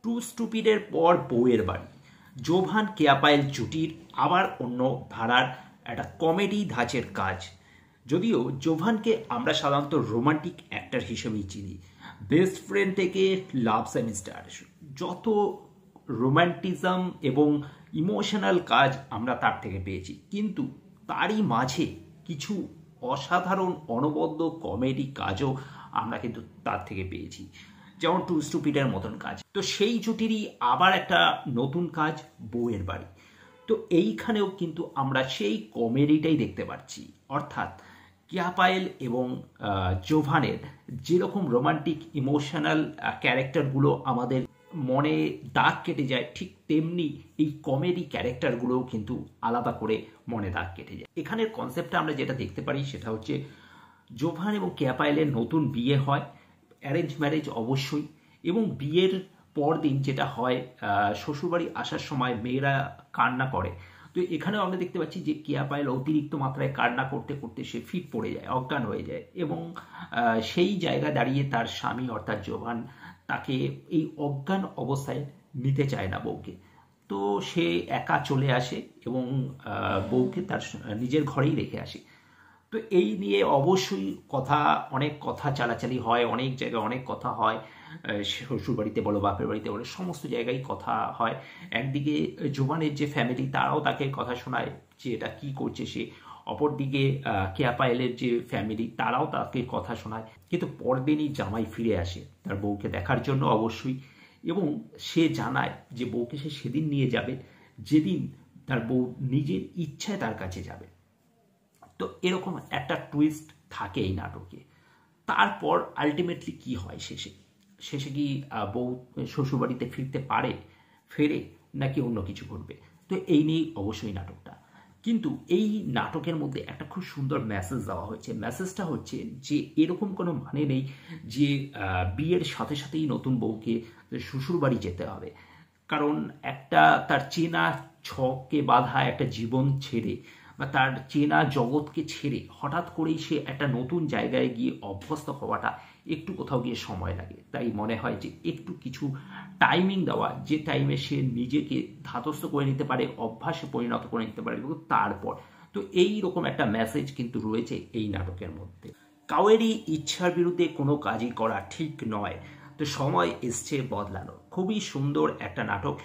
Two স্টুপিডের পর বউয়ের বাড়ি জোভান কেয়া পায়েল জুটির আবার অন্য ধারার একটা কমেডি ধাঁচের কাজ। যদিও জোভানকে আমরা সাধারণত রোমান্টিক অ্যাক্টর হিসেবেই চিনি। বেস্ট ফ্রেন্ড থেকে লাভ সেমিস্টার যত রোম্যান্টিজম এবং ইমোশনাল কাজ আমরা তার থেকে পেয়েছি, কিন্তু তারই মাঝে কিছু অসাধারণ অনবদ্য কমেডি কাজও আমরা কিন্তু তার থেকে পেয়েছি, যেমন টু স্টুপিডের মতন কাজ। তো সেই জুটিরই আবার একটা নতুন কাজ বউয়ের বাড়ি। তো এইখানেও কিন্তু আমরা সেই কমেডিটাই দেখতে পাচ্ছি, অর্থাৎ কেয়া পায়েল এবং জোভানের যেরকম রোমান্টিক ইমোশনাল ক্যারেক্টারগুলো আমাদের মনে দাগ কেটে যায়, ঠিক তেমনি এই কমেডি ক্যারেক্টারগুলোও কিন্তু আলাদা করে মনে দাগ কেটে যায়। এখানের কনসেপ্টটা আমরা যেটা দেখতে পারি সেটা হচ্ছে জোভান এবং কেয়া পায়েলের নতুন বিয়ে হয়, অ্যারেঞ্জ ম্যারেজ অবশ্যই, এবং বিয়ের পরদিন যেটা হয় শ্বশুরবাড়ি আসার সময় মেয়েরা কান্না করে। তো এখানেও আমরা দেখতে পাচ্ছি যে কেয়া পায়েল অতিরিক্ত মাত্রায় কান্না করতে করতে সে ফিট পড়ে যায়, অজ্ঞান হয়ে যায়, এবং সেই জায়গা দাঁড়িয়ে তার স্বামী অর্থাৎ জোভান তাকে এই অজ্ঞান অবস্থায় নিতে চায় না বউকে। তো সে একা চলে আসে এবং বউকে তার নিজের ঘরেই রেখে আসে। তো এই নিয়ে অবশ্যই অনেক কথা চালাচালি হয়, অনেক জায়গায় অনেক কথা হয়, শ্বশুর বাড়িতে বলো বাপের বাড়িতে বলো সমস্ত জায়গায় কথা হয়। একদিকে জোভানের যে ফ্যামিলি তারাও তাকে কথা শোনায় যে এটা কি করছে সে, অপরদিকে কেয়া পায়েলের যে ফ্যামিলি তারাও তাকে কথা শোনায়। কিন্তু পরদিনই জামাই ফিরে আসে তার বউকে দেখার জন্য অবশ্যই, এবং সে জানায় যে বউকে সে সেদিন নিয়ে যাবে যেদিন তার বউ নিজের ইচ্ছায় তার কাছে যাবে। তো এরকম একটা টুইস্ট থাকে এই নাটকে। তারপর আলটিমেটলি কি হয়, শেষে কি বউ শ্বশুরবাড়িতে ফেরে নাকি অন্য কিছু ঘটবে, তো এই নিয়েই অবশ্যই নাটকটা। কিন্তু এই নাটকের মধ্যে একটা খুব সুন্দর মেসেজ দেওয়া হয়েছে। মেসেজটা হচ্ছে যে এরকম কোনো মানে নেই যে বিয়ের সাথে সাথেই নতুন বউকে শ্বশুরবাড়ি যেতে হবে, কারণ একটা তার চেনা ছকে বাঁধা একটা জীবন ছেড়ে বা তার চেনা জগৎকে ছেড়ে হঠাৎ করেই সে একটা নতুন জায়গায় গিয়ে অভ্যস্ত হওয়াটা একটু কোথাও গিয়ে সময় লাগে। তাই মনে হয় যে একটু কিছু টাইমিং দেওয়া, যে টাইমে সে নিজেকে ধাতস্থ করে নিতে পারে, অভ্যাসে পরিণত করে নিতে পারে, এবং তারপর তো এই রকম একটা মেসেজ কিন্তু রয়েছে এই নাটকের মধ্যে। কাউয়েরই ইচ্ছার বিরুদ্ধে কোনো কাজই করা ঠিক নয়, তো সময় এসছে বদলানো। খুবই সুন্দর একটা নাটক,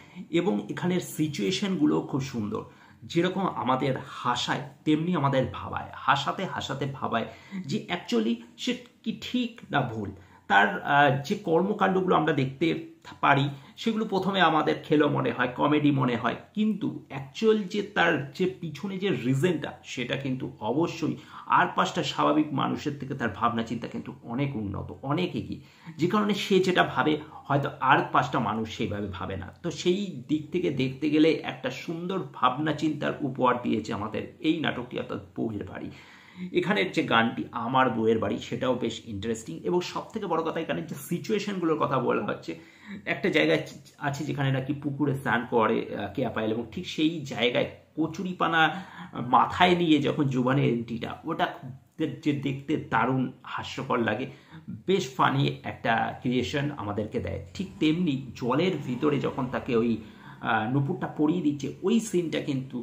এবং এখানের সিচুয়েশনগুলো খুব সুন্দর, যেরকম আমাদের হাসায় তেমনি আমাদের ভাবায়, হাসাতে হাসাতে ভাবায় যে অ্যাকচুয়ালি সে কি ঠিক না ভুল। তার যে কর্মকাণ্ডগুলো আমরা দেখতে পারি সেগুলো প্রথমে আমাদের খেলো মনে হয়, কমেডি মনে হয়, কিন্তু অ্যাকচুয়াল যে তার যে পিছনে যে রিজনটা সেটা কিন্তু অবশ্যই আর পাঁচটা স্বাভাবিক মানুষের থেকে তার ভাবনা চিন্তা কিন্তু অনেক উন্নত, অনেক এগিয়ে, যে কারণে সে যেটা ভাবে হয়তো আর পাঁচটা মানুষ সেইভাবে ভাবে না। তো সেই দিক থেকে দেখতে গেলে একটা সুন্দর ভাবনা চিন্তার উপহার দিয়েছে আমাদের এই নাটকটি, অর্থাৎ বউয়ের বাড়ি। এখানের যে গানটি আমার বউয়ের বাড়ি সেটাও বেশ ইন্টারেস্টিং, এবং সব থেকে বড় কথা এখানে যে সিচুয়েশনগুলোর কথা বলা হচ্ছে, একটা জায়গায় আছে যেখানে নাকি পুকুরে স্নান করে কেয়া পায়েল, এবং ঠিক সেই জায়গায় কচুরিপানা মাথায় নিয়ে যখন জোভানের এন্ট্রিটা, ওটা যে দেখতে দারুণ হাস্যকর লাগে, বেশ ফানি একটা ক্রিয়েশন আমাদেরকে দেয়। ঠিক তেমনি জলের ভিতরে যখন তাকে ওই নুপুরটা পরিয়ে দিচ্ছে, ওই সিনটা কিন্তু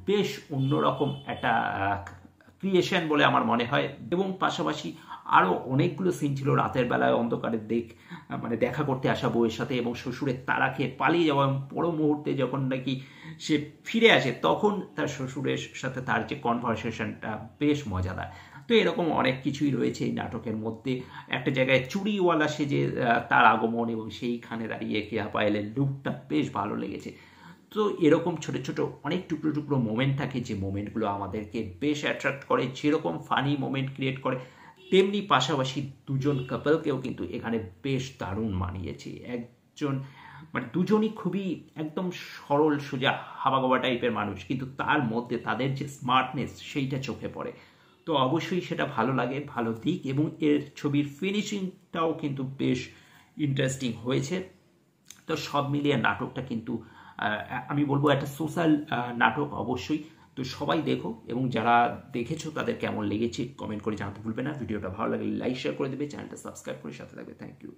বেশ অন্যরকম একটা ক্রিয়েশন বলে আমার মনে হয়। এবং পাশাপাশি আরও অনেকগুলো সিন ছিল, রাতের বেলায় অন্ধকারে দেখা করতে আসা বউয়ের সাথে, এবং শ্বশুরের তাড়া খেয়ে পালিয়ে যাওয়া, এবং পর মুহূর্তে যখন নাকি সে ফিরে আসে তখন তার শ্বশুরের সাথে তার যে কনভারসেশনটা বেশ মজাদার। তো এরকম অনেক কিছুই রয়েছে এই নাটকের মধ্যে। একটা জায়গায় চুড়িওয়ালা সেজে তার আগমন, এবং সেইখানে দাঁড়িয়ে কেয়া পায়েলের লুকটা বেশ ভালো লেগেছে। তো এরকম ছোট ছোট অনেক টুকরো টুকরো মোমেন্ট থাকে, যে মোমেন্টগুলো আমাদেরকে বেশ অ্যাট্রাক্ট করে, যেরকম ফানি মোমেন্ট ক্রিয়েট করে, তেমনি পাশাপাশি দুজন কাপলকেও কিন্তু এখানে বেশ দারুণ মানিয়েছে। দুজনই খুবই একদম সরল সোজা হাবাগোবা টাইপের মানুষ, কিন্তু তার মধ্যে তাদের যে স্মার্টনেস সেইটা চোখে পড়ে। তো অবশ্যই সেটা ভালো লাগে, ভালো দিক, এবং এর ছবির ফিনিশিংটাও কিন্তু বেশ ইন্টারেস্টিং হয়েছে। তো সব মিলিয়ে নাটকটা কিন্তু আমি বলবো একটা সোশ্যাল নাটক অবশ্যই। তো সবাই দেখো, এবং যারা দেখেছো তাদের কেমন লেগেছে কমেন্ট করে জানাতে ভুলবে না। ভিডিওটা ভালো লাগলে লাইক শেয়ার করে দেবে, চ্যানেলটা সাবস্ক্রাইব করে সাথে থাকবে। Thank you.